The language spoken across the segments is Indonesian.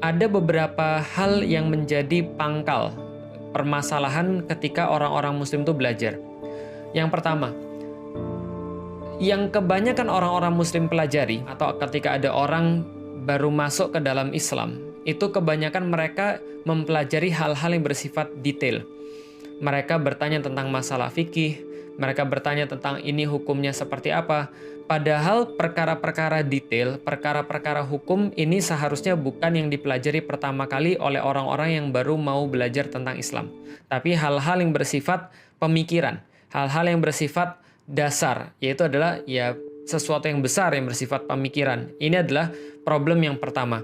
Ada beberapa hal yang menjadi pangkal permasalahan ketika orang-orang muslim itu belajar. Yang pertama, yang kebanyakan orang-orang muslim pelajari atau ketika ada orang baru masuk ke dalam Islam, itu kebanyakan mereka mempelajari hal-hal yang bersifat detail. Mereka bertanya tentang masalah fikih, mereka bertanya tentang ini hukumnya seperti apa. Padahal perkara-perkara detail, perkara-perkara hukum ini seharusnya bukan yang dipelajari pertama kali oleh orang-orang yang baru mau belajar tentang Islam. Tapi hal-hal yang bersifat pemikiran, hal-hal yang bersifat dasar, yaitu adalah ya sesuatu yang besar yang bersifat pemikiran. Ini adalah problem yang pertama.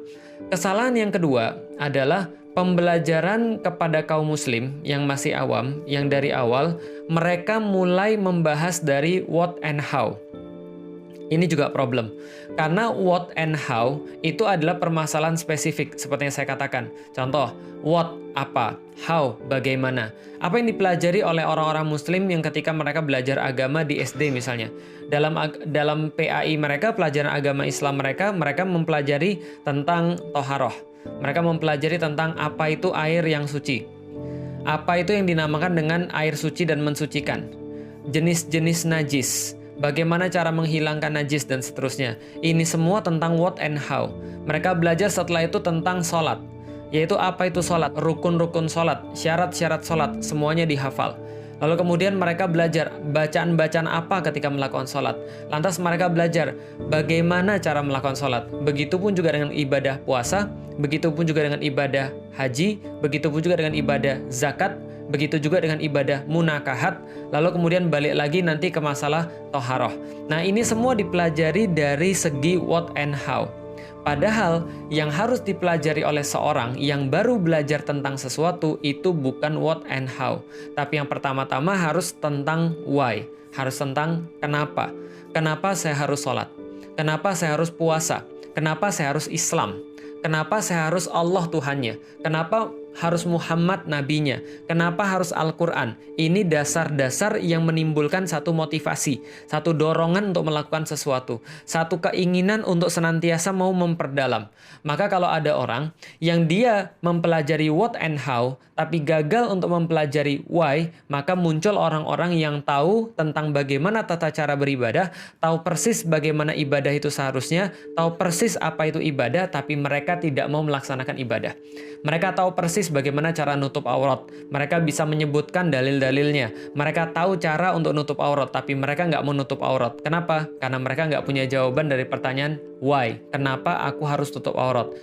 Kesalahan yang kedua adalah pembelajaran kepada kaum muslim yang masih awam, yang dari awal mereka mulai membahas dari what and how. Ini juga problem. Karena what and how itu adalah permasalahan spesifik seperti yang saya katakan. Contoh, what apa, how bagaimana. Apa yang dipelajari oleh orang-orang muslim yang ketika mereka belajar agama di SD misalnya. Dalam PAI mereka, pelajaran agama Islam mereka mempelajari tentang toharoh. Mereka mempelajari tentang apa itu air yang suci. Apa itu yang dinamakan dengan air suci dan mensucikan. Jenis-jenis najis. Bagaimana cara menghilangkan najis dan seterusnya. Ini semua tentang what and how. Mereka belajar setelah itu tentang sholat. Yaitu apa itu sholat, rukun-rukun sholat, syarat-syarat sholat, semuanya dihafal. Lalu kemudian mereka belajar bacaan-bacaan apa ketika melakukan sholat. Lantas mereka belajar bagaimana cara melakukan sholat. Begitupun juga dengan ibadah puasa, begitupun juga dengan ibadah haji, begitupun juga dengan ibadah zakat, begitu juga dengan ibadah munakahat, lalu kemudian balik lagi nanti ke masalah toharoh. Nah ini semua dipelajari dari segi what and how. Padahal yang harus dipelajari oleh seorang yang baru belajar tentang sesuatu itu bukan what and how. Tapi yang pertama-tama harus tentang why. Harus tentang kenapa. Kenapa saya harus sholat? Kenapa saya harus puasa? Kenapa saya harus Islam? Kenapa saya harus Allah Tuhannya? Kenapa harus Muhammad nabinya? Kenapa harus Al-Quran? Ini dasar-dasar yang menimbulkan satu motivasi, satu dorongan untuk melakukan sesuatu, satu keinginan untuk senantiasa mau memperdalam. Maka kalau ada orang yang dia mempelajari what and how, tapi gagal untuk mempelajari why, maka muncul orang-orang yang tahu tentang bagaimana tata cara beribadah, tahu persis bagaimana ibadah itu seharusnya, tahu persis apa itu ibadah, tapi mereka tidak mau melaksanakan ibadah. Mereka tahu persis bagaimana cara nutup aurat. Mereka bisa menyebutkan dalil-dalilnya. Mereka tahu cara untuk nutup aurat, tapi mereka nggak mau nutup aurat. Kenapa? Karena mereka nggak punya jawaban dari pertanyaan why. Kenapa aku harus tutup aurat?